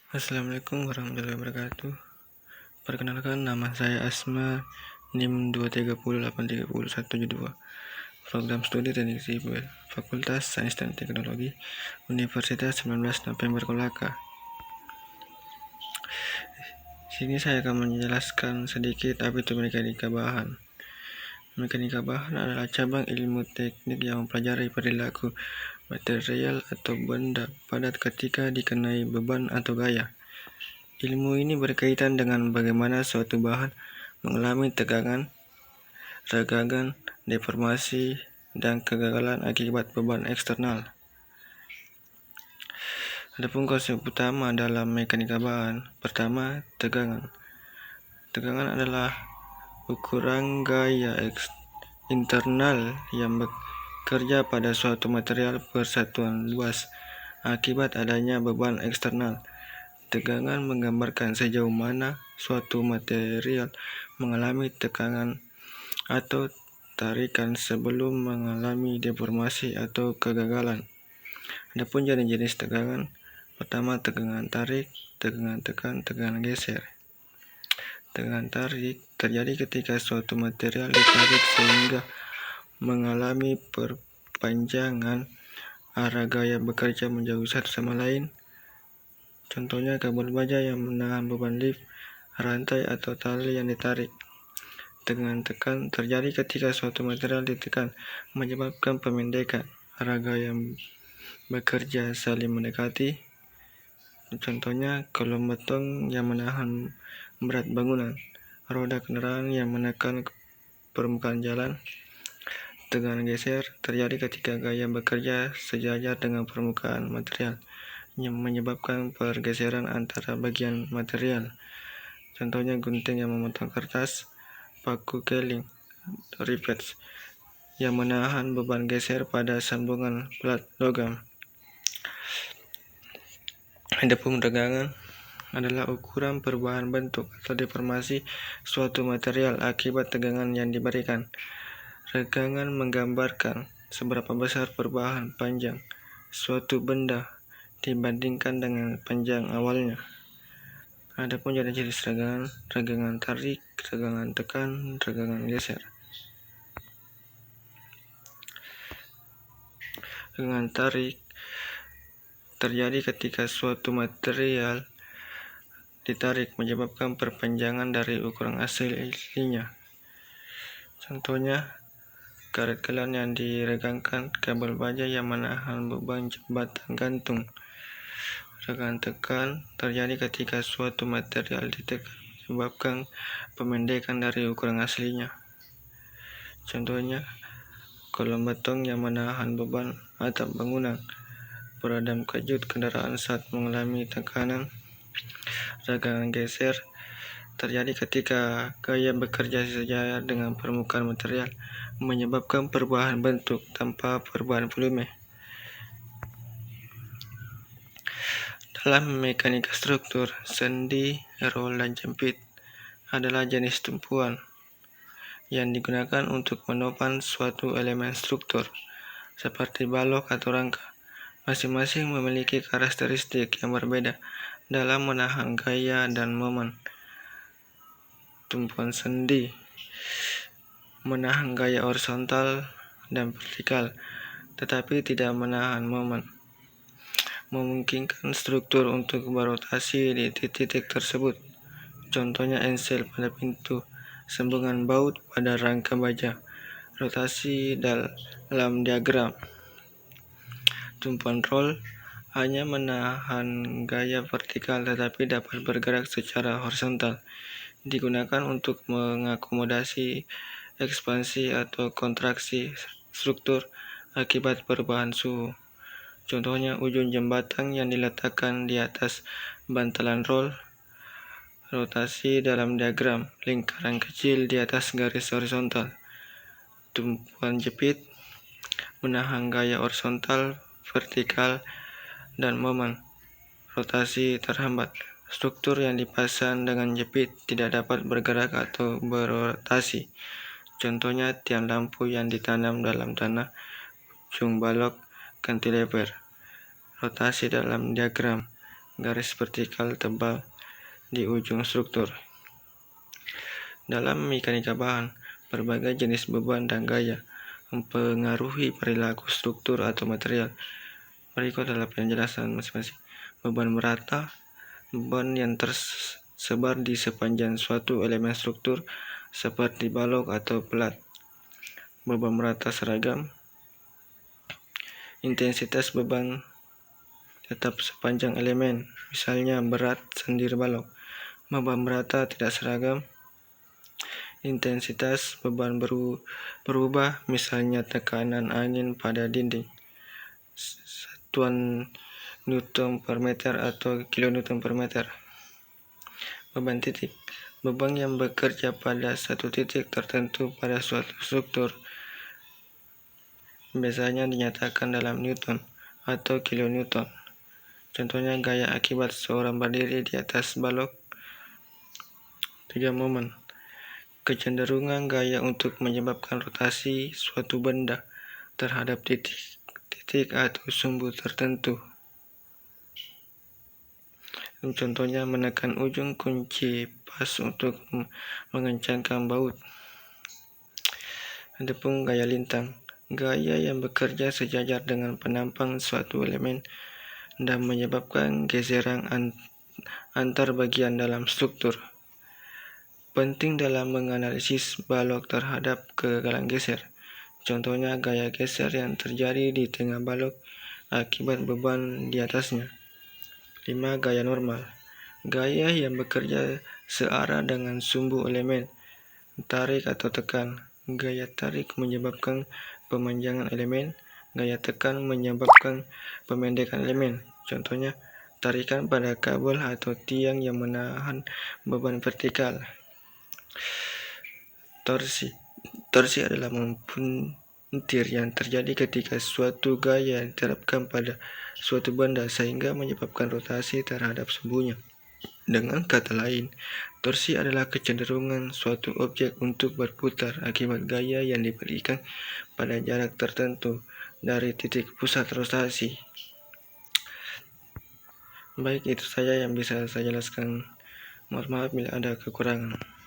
Assalamualaikum warahmatullahi wabarakatuh. Perkenalkan, nama saya Asma, NIM 230830172, Program Studi Teknik Sipil, Fakultas Sains dan Teknologi, Universitas 19 November Kolaka. Sini saya akan menjelaskan sedikit apa itu mekanika bahan. Mekanika bahan adalah cabang ilmu teknik yang mempelajari perilaku material atau benda padat ketika dikenai beban atau gaya. Ilmu ini berkaitan dengan bagaimana suatu bahan mengalami tegangan, renggangan, deformasi, dan kegagalan akibat beban eksternal. Adapun konsep utama dalam mekanika bahan, pertama, tegangan. Tegangan adalah ukuran gaya internal yang bekerja pada suatu material persatuan luas akibat adanya beban eksternal. Tegangan menggambarkan sejauh mana suatu material mengalami tekanan atau tarikan sebelum mengalami deformasi atau kegagalan. Adapun jenis-jenis tegangan, pertama tegangan tarik, tegangan tekan, tegangan geser. Tegangan tarik terjadi ketika suatu material ditarik sehingga mengalami perpanjangan arah gaya bekerja menjauh satu sama lain. Contohnya kabel baja yang menahan beban lift, rantai atau tali yang ditarik. Tegangan tekan terjadi ketika suatu material ditekan, menyebabkan pemendekan arah gaya bekerja saling mendekati. Contohnya kolom beton yang menahan berat bangunan, roda kendaraan yang menekan permukaan jalan. Tegangan geser terjadi ketika gaya bekerja sejajar dengan permukaan material, yang menyebabkan pergeseran antara bagian material. Contohnya gunting yang memotong kertas, paku keling, rivets yang menahan beban geser pada sambungan plat logam. Adapun renggangan adalah ukuran perubahan bentuk atau deformasi suatu material akibat tegangan yang diberikan. Renggangan menggambarkan seberapa besar perubahan panjang suatu benda dibandingkan dengan panjang awalnya. Adapun jenis-jenis renggangan, renggangan tarik, renggangan tekan, renggangan geser. Renggangan tarik terjadi ketika suatu material ditarik menyebabkan perpanjangan dari ukuran aslinya. Contohnya karet gelang yang diregangkan, kabel baja yang menahan beban jembatan gantung. Renggangan tekan terjadi ketika suatu material ditekan menyebabkan pemendekan dari ukuran aslinya. Contohnya kolom beton yang menahan beban atap bangunan, peredam kejut kendaraan saat mengalami tekanan. Renggangan geser terjadi ketika gaya bekerja sejajar dengan permukaan material, menyebabkan perubahan bentuk tanpa perubahan volume. Dalam mekanika struktur, sendi, roll, dan jepit adalah jenis tumpuan yang digunakan untuk menopang suatu elemen struktur, seperti balok atau rangka. Masing-masing memiliki karakteristik yang berbeda dalam menahan gaya dan momen. Tumpuan sendi menahan gaya horizontal dan vertikal, tetapi tidak menahan momen, memungkinkan struktur untuk berotasi di titik tersebut. Contohnya ensel pada pintu, sambungan baut pada rangka baja, rotasi dalam diagram. Tumpuan roll hanya menahan gaya vertikal tetapi dapat bergerak secara horizontal, digunakan untuk mengakomodasi ekspansi atau kontraksi struktur akibat perubahan suhu. Contohnya ujung jembatan yang diletakkan di atas bantalan roll, rotasi dalam diagram, lingkaran kecil di atas garis horizontal. Tumpuan jepit menahan gaya horizontal, vertikal, dan momen rotasi terhambat. Struktur yang dipasang dengan jepit tidak dapat bergerak atau berotasi. Contohnya tiang lampu yang ditanam dalam tanah, ujung balok, cantilever. Rotasi dalam diagram garis vertikal tebal di ujung struktur. Dalam mekanika bahan, berbagai jenis beban dan gaya mempengaruhi perilaku struktur atau material. Berikut adalah penjelasan masing-masing. Beban merata, beban yang tersebar di sepanjang suatu elemen struktur seperti balok atau pelat. Beban merata seragam. Intensitas beban tetap sepanjang elemen, misalnya berat sendir balok. Beban merata tidak seragam. Intensitas beban berubah, misalnya tekanan angin pada dinding. Satuan Newton per meter atau kilonewton per meter. Beban titik. Beban yang bekerja pada satu titik tertentu pada suatu struktur biasanya dinyatakan dalam Newton atau kilonewton. Contohnya gaya akibat seorang berdiri di atas balok. 3 momen. Kecenderungan gaya untuk menyebabkan rotasi suatu benda terhadap titik atau sumbu tertentu. Contohnya menekan ujung kunci pas untuk mengencangkan baut. Adapun gaya lintang, gaya yang bekerja sejajar dengan penampang suatu elemen dan menyebabkan geseran antar bagian dalam struktur. Penting dalam menganalisis balok terhadap kegagalan geser. Contohnya gaya geser yang terjadi di tengah balok akibat beban di atasnya. 5. Gaya normal. Gaya yang bekerja searah dengan sumbu elemen, tarik atau tekan. Gaya tarik menyebabkan pemanjangan elemen, gaya tekan menyebabkan pemendekan elemen. Contohnya, tarikan pada kabel atau tiang yang menahan beban vertikal. Torsi adalah puntir yang terjadi ketika suatu gaya diterapkan pada suatu benda sehingga menyebabkan rotasi terhadap sumbunya. Dengan kata lain, torsi adalah kecenderungan suatu objek untuk berputar akibat gaya yang diberikan pada jarak tertentu dari titik pusat rotasi. Baik, itu saja yang bisa saya jelaskan. Mohon maaf bila ada kekurangan.